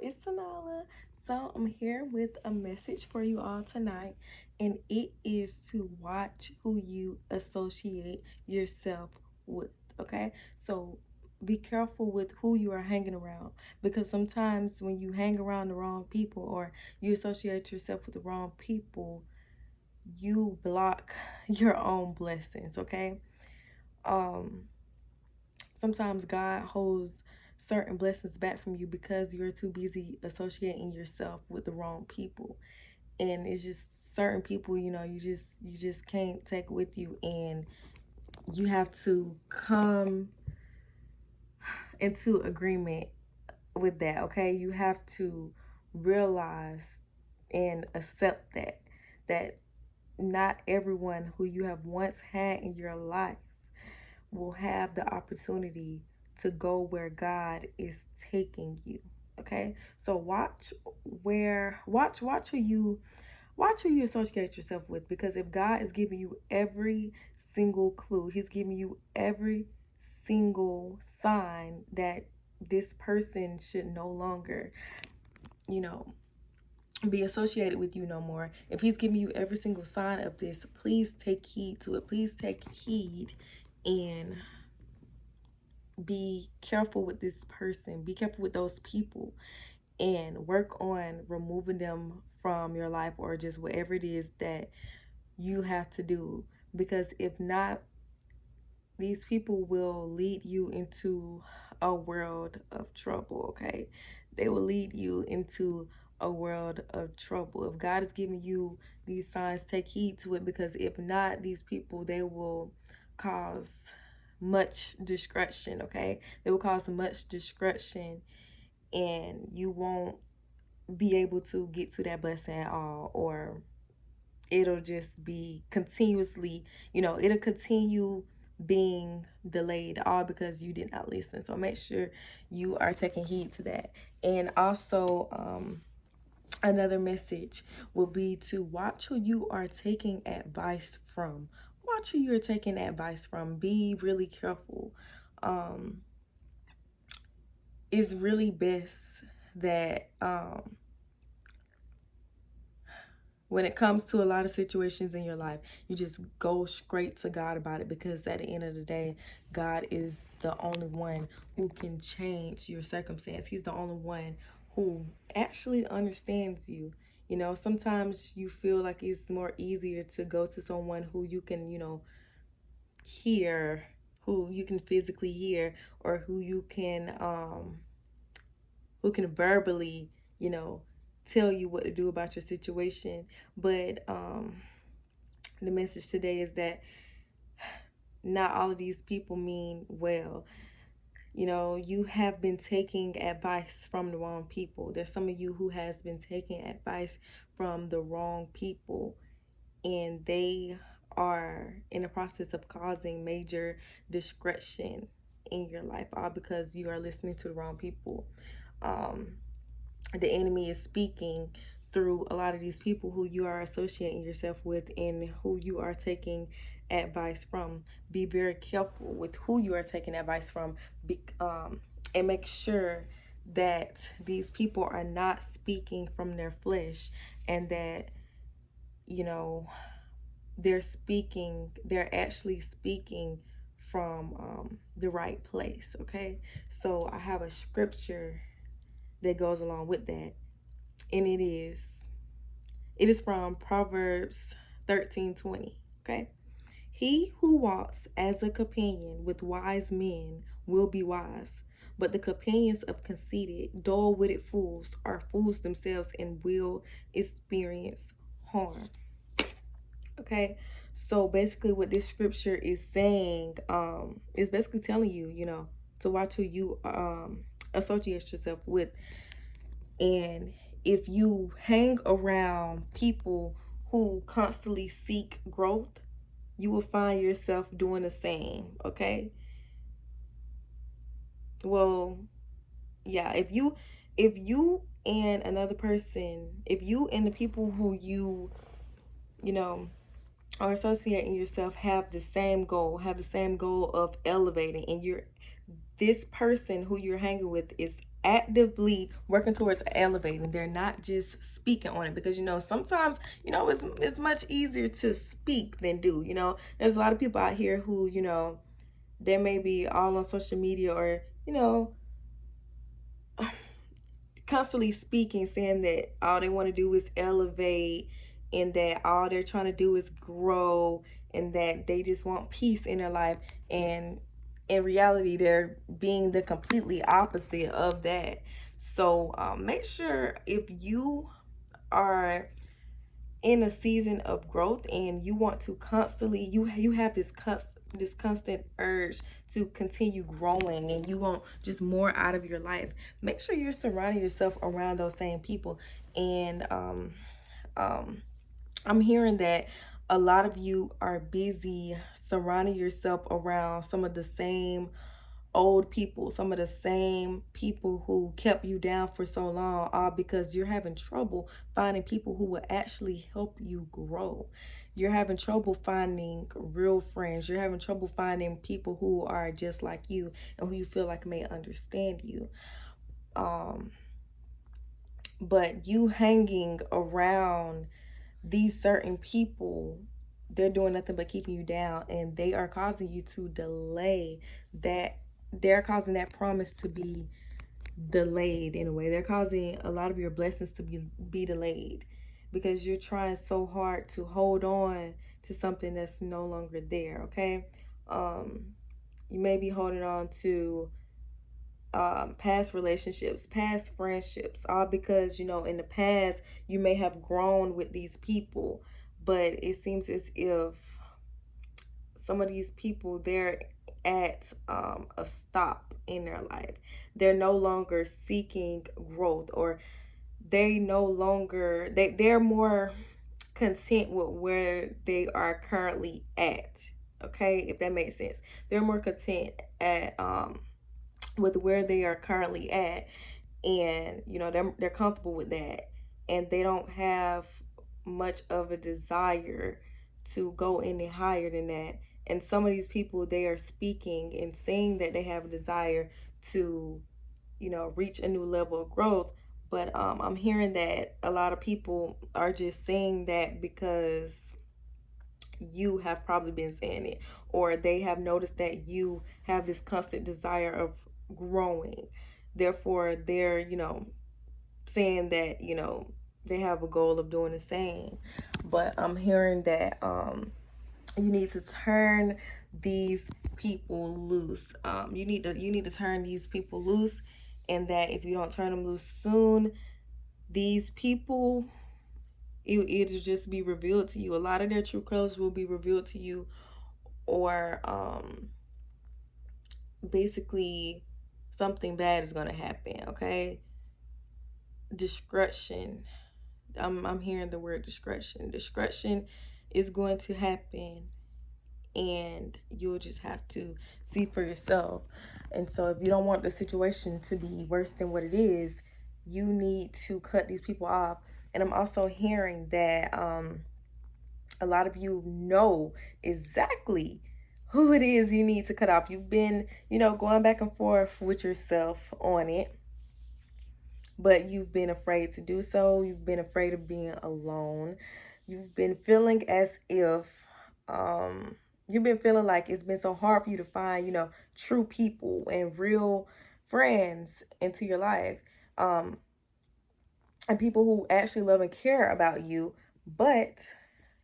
it's Sanala. So I'm here with a message for you all tonight, and it is to watch who you associate yourself with. Okay, so be careful with who you are hanging around, because sometimes when you hang around the wrong people or you associate yourself with the wrong people, you block your own blessings. Okay, um sometimes God holds certain blessings back from you because you're too busy associating yourself with the wrong people. And it's just certain people, you just can't take with you, and you have to come into agreement with that, okay? You have to realize and accept that not everyone who you have once had in your life will have the opportunity to go where God is taking you. Okay? So watch who you associate yourself with, because if God is giving you every single clue, he's giving you every single sign that this person should no longer, you know, be associated with you no more. If he's giving you every single sign of this, please take heed to it. Please take heed and be careful with this person, be careful with those people, and work on removing them from your life, or just whatever it is that you have to do. Because if not, these people will lead you into a world of trouble. Okay, they will lead you into a world of trouble. If God is giving you these signs, take heed to it, because if not, these people, they will cause much destruction. Okay, they will cause much destruction, and you won't be able to get to that blessing at all, or it'll just be continuously, it'll continue being delayed, all because you did not listen. So make sure you are taking heed to that. And also, another message will be to watch who you are taking advice from. Watch who you're taking advice from. Be really careful. It's really best that when it comes to a lot of situations in your life, you just go straight to God about it, because at the end of the day, God is the only one who can change your circumstance. He's the only one who actually understands you. Sometimes you feel like it's more easier to go to someone who you can, hear, who you can physically hear, or who can verbally, you know, tell you what to do about your situation. But the message today is that not all of these people mean well. You have been taking advice from the wrong people. There's some of you who has been taking advice from the wrong people, and they are in the process of causing major discretion in your life, all because you are listening to the wrong people. The enemy is speaking through a lot of these people who you are associating yourself with and who you are taking advice from. Be very careful with who you are taking advice from, and make sure that these people are not speaking from their flesh, and that they're actually speaking from the right place. Okay, so I have a scripture that goes along with that, and it is from Proverbs 13:20. Okay, he who walks as a companion with wise men will be wise, but the companions of conceited, dull-witted fools are fools themselves and will experience harm. Okay, so basically what this scripture is saying, is basically telling you, to watch who you associate yourself with. And if you hang around people who constantly seek growth, you will find yourself doing the same. Okay, well, yeah, if you and another person, if you and the people who you know are associating yourself have the same goal, of elevating, and this person who you're hanging with is actively working towards elevating. They're not just speaking on it, because sometimes it's much easier to speak than do. There's a lot of people out here who they may be all on social media, or constantly speaking, saying that all they want to do is elevate, and that all they're trying to do is grow, and that they just want peace in their life. And in reality, they're being the completely opposite of that. So make sure, if you are in a season of growth and you want to constantly, you have this constant urge to continue growing, and you want just more out of your life, make sure you're surrounding yourself around those same people. And um I'm hearing that a lot of you are busy surrounding yourself around some of the same old people, some of the same people who kept you down for so long, all because you're having trouble finding people who will actually help you grow. You're having trouble finding real friends. You're having trouble finding people who are just like you and who you feel like may understand you. Um, but you hanging around these certain people, they're doing nothing but keeping you down, and they are causing you to delay that. They're causing that promise to be delayed in a way. They're causing a lot of your blessings to be delayed, because you're trying so hard to hold on to something that's no longer there. Okay. You may be holding on to past relationships, past friendships, all because in the past you may have grown with these people, but it seems as if some of these people, they're at a stop in their life. They're no longer seeking growth, or they're more content with where they are currently at. Okay, if that makes sense. They're more content at with where they are currently at, and they're comfortable with that, and they don't have much of a desire to go any higher than that. And some of these people, they are speaking and saying that they have a desire to reach a new level of growth, but I'm hearing that a lot of people are just saying that because you have probably been saying it, or they have noticed that you have this constant desire of growing. Therefore, they're, saying that, they have a goal of doing the same. But I'm hearing that you need to turn these people loose. You need to turn these people loose, and that if you don't turn them loose soon, these people, it'll just be revealed to you. A lot of their true colors will be revealed to you, or basically something bad is going to happen. Okay. Destruction. I'm hearing the word destruction is going to happen, and you'll just have to see for yourself. And so if you don't want the situation to be worse than what it is, you need to cut these people off. And I'm also hearing that a lot of you know exactly who it is you need to cut off. You've been, going back and forth with yourself on it, but you've been afraid to do so. You've been afraid of being alone. You've been feeling as if, you've been feeling like it's been so hard for you to find, true people and real friends into your life. And people who actually love and care about you. But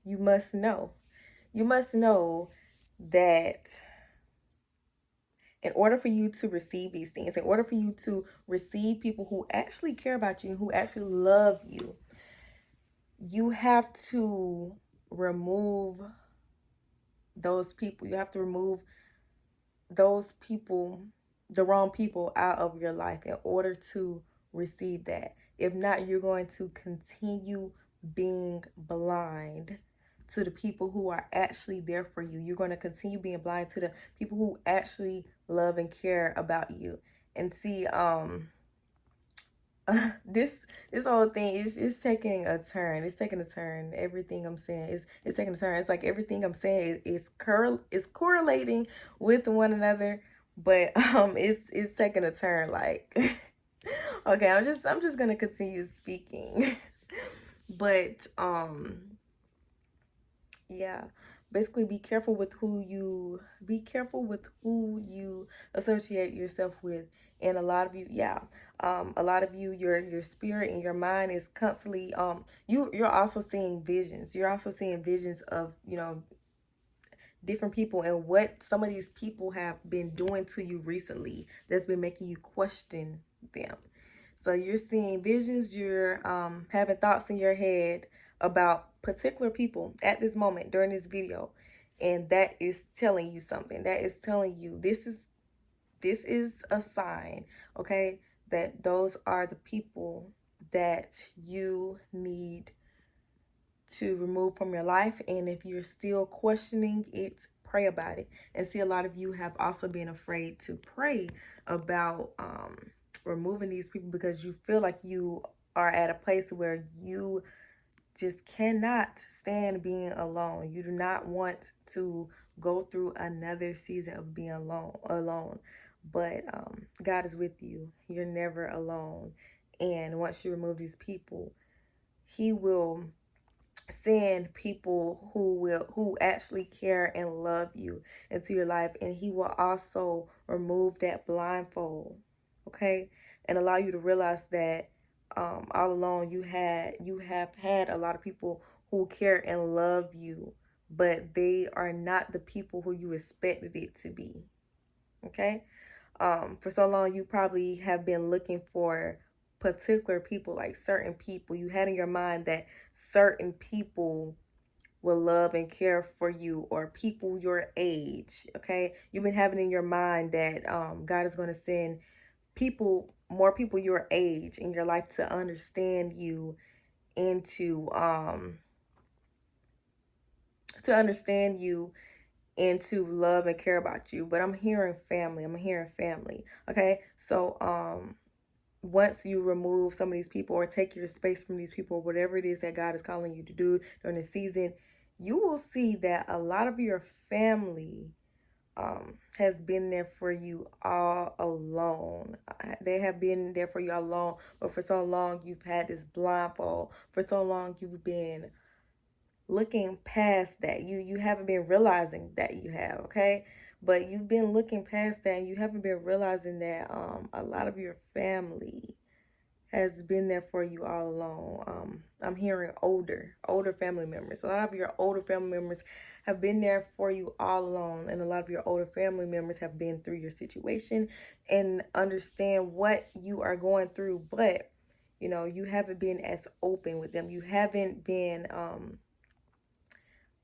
you must know, that in order for you to receive these things, in order for you to receive people who actually care about you, who actually love you, you have to remove those people. You have to remove those people, the wrong people, out of your life in order to receive that. If not, you're going to continue being blind to the people who are actually there for you. You're going to continue being blind to the people who actually love and care about you. And see, this whole thing is taking a turn. It's taking a turn. Everything I'm saying is taking a turn. It's like everything I'm saying is correlating with one another, but it's taking a turn. Like Okay, I'm just gonna continue speaking. But yeah, basically be careful with who you associate yourself with. And a lot of you, yeah, a lot of you, your spirit and your mind is constantly you're also seeing visions. You're also seeing visions of, different people and what some of these people have been doing to you recently that's been making you question them. So you're seeing visions, you're having thoughts in your head about particular people at this moment during this video, and that is telling you something. That is telling you this is a sign, okay, that those are the people that you need to remove from your life. And if you're still questioning it, pray about it. And see, a lot of you have also been afraid to pray about removing these people because you feel like you are at a place where you just cannot stand being alone. You do not want to go through another season of being alone. But God is with you. You're never alone. And once you remove these people, he will send people who actually care and love you into your life, and he will also remove that blindfold, okay, and allow you to realize that all along you have had a lot of people who care and love you, but they are not the people who you expected it to be, okay. For so long you probably have been looking for particular people, like certain people. You had in your mind that certain people will love and care for you, or people your age, okay. You've been having in your mind that God is going to send more people your age in your life to understand you and to understand you and to love and care about you. But I'm hearing family, okay. So once you remove some of these people or take your space from these people, whatever it is that God is calling you to do during the season, you will see that a lot of your family has been there for you all alone. They have been there for you all alone, but for so long you've had this blindfold. For so long you've been looking past that. You haven't been realizing that you have, okay? But you've been looking past that and you haven't been realizing that a lot of your family has been there for you all along. I'm hearing older family members. A lot of your older family members have been there for you all along, and a lot of your older family members have been through your situation and understand what you are going through. But you haven't been as open with them. You haven't been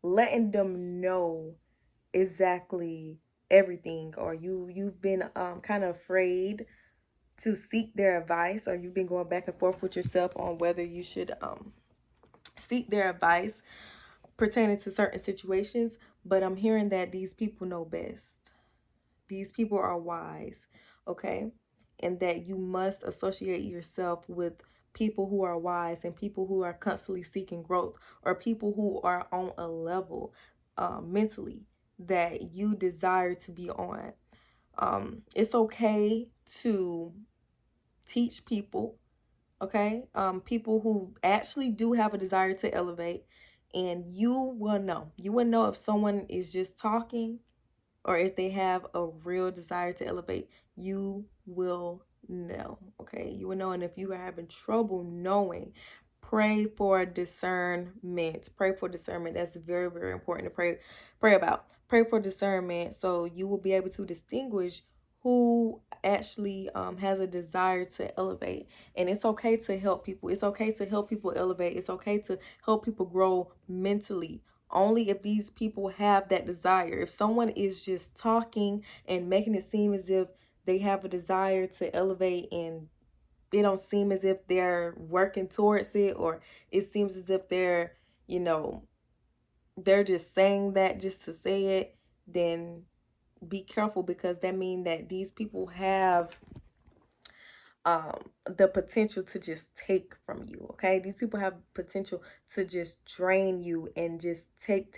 letting them know exactly everything, or you've been kind of afraid to seek their advice, or you've been going back and forth with yourself on whether you should seek their advice pertaining to certain situations. But I'm hearing that these people know best. These people are wise, okay? And that you must associate yourself with people who are wise and people who are constantly seeking growth, or people who are on a level mentally that you desire to be on. It's okay to teach people, okay? People who actually do have a desire to elevate, and you will know if someone is just talking or if they have a real desire to elevate. You will know, okay? You will know. And if you are having trouble knowing, pray for discernment. Pray for discernment. That's very, very important to pray about. Pray for discernment so you will be able to distinguish who actually has a desire to elevate. And it's okay to help people. It's okay to help people elevate. It's okay to help people grow mentally, only if these people have that desire. If someone is just talking and making it seem as if they have a desire to elevate, and it don't seem as if they're working towards it, or it seems as if you know they're just saying that just to say it, then be careful, because that means that these people have the potential to just take from you, okay? These people have potential to just drain you and just take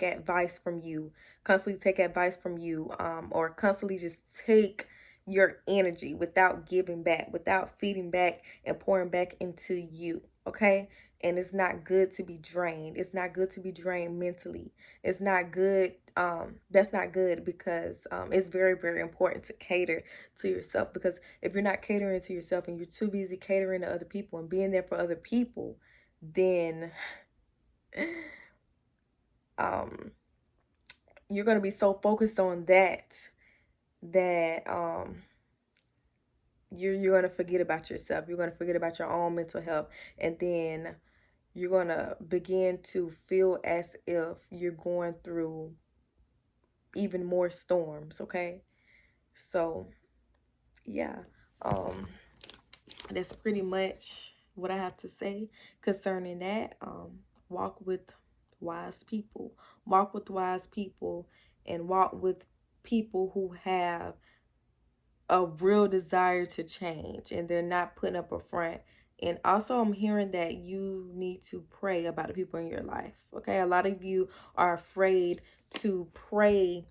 advice from you, constantly take advice from you, or constantly just take your energy, without giving back, without feeding back and pouring back into you. Okay. And it's not good to be drained. It's not good to be drained mentally. It's not good. That's not good, because it's very, very important to cater to yourself. Because if you're not catering to yourself and you're too busy catering to other people and being there for other people, then um you're going to be so focused on that you're going to forget about yourself. You're going to forget about your own mental health, and then you're going to begin to feel as if you're going through even more storms. Okay. So yeah, um that's pretty much what I have to say concerning that. Walk with wise people. Walk with wise people, and walk with people who have a real desire to change and they're not putting up a front. And also, I'm hearing that you need to pray about the people in your life. Okay. A lot of you are afraid to pray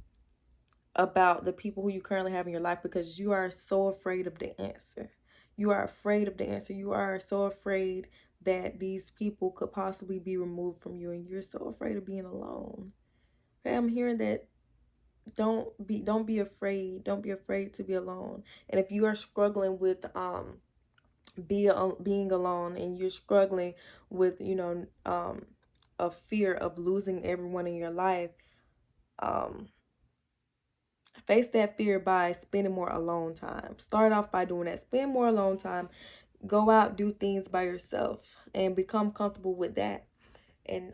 about the people who you currently have in your life because you are so afraid of the answer. You are afraid of the answer. You are so afraid that these people could possibly be removed from you, and you're so afraid of being alone. Okay, I'm hearing that don't be afraid. Don't be afraid to be alone. And if you are struggling with being alone, and you're struggling with a fear of losing everyone in your life, um face that fear by spending more alone time. Start off by doing that. Spend more alone time. Go out, do things by yourself, and become comfortable with that. And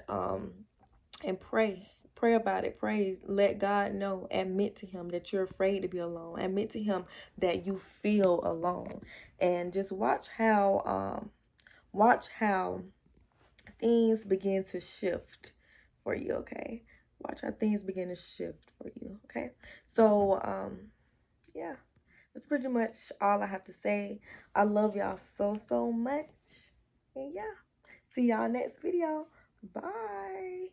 pray. Pray about it. Pray. Let God know. Admit to him that you're afraid to be alone. Admit to him that you feel alone. And just watch how things begin to shift for you, okay? Watch how things begin to shift for you, okay? So, yeah, that's pretty much all I have to say. I love y'all so, so much. And yeah, see y'all next video. Bye.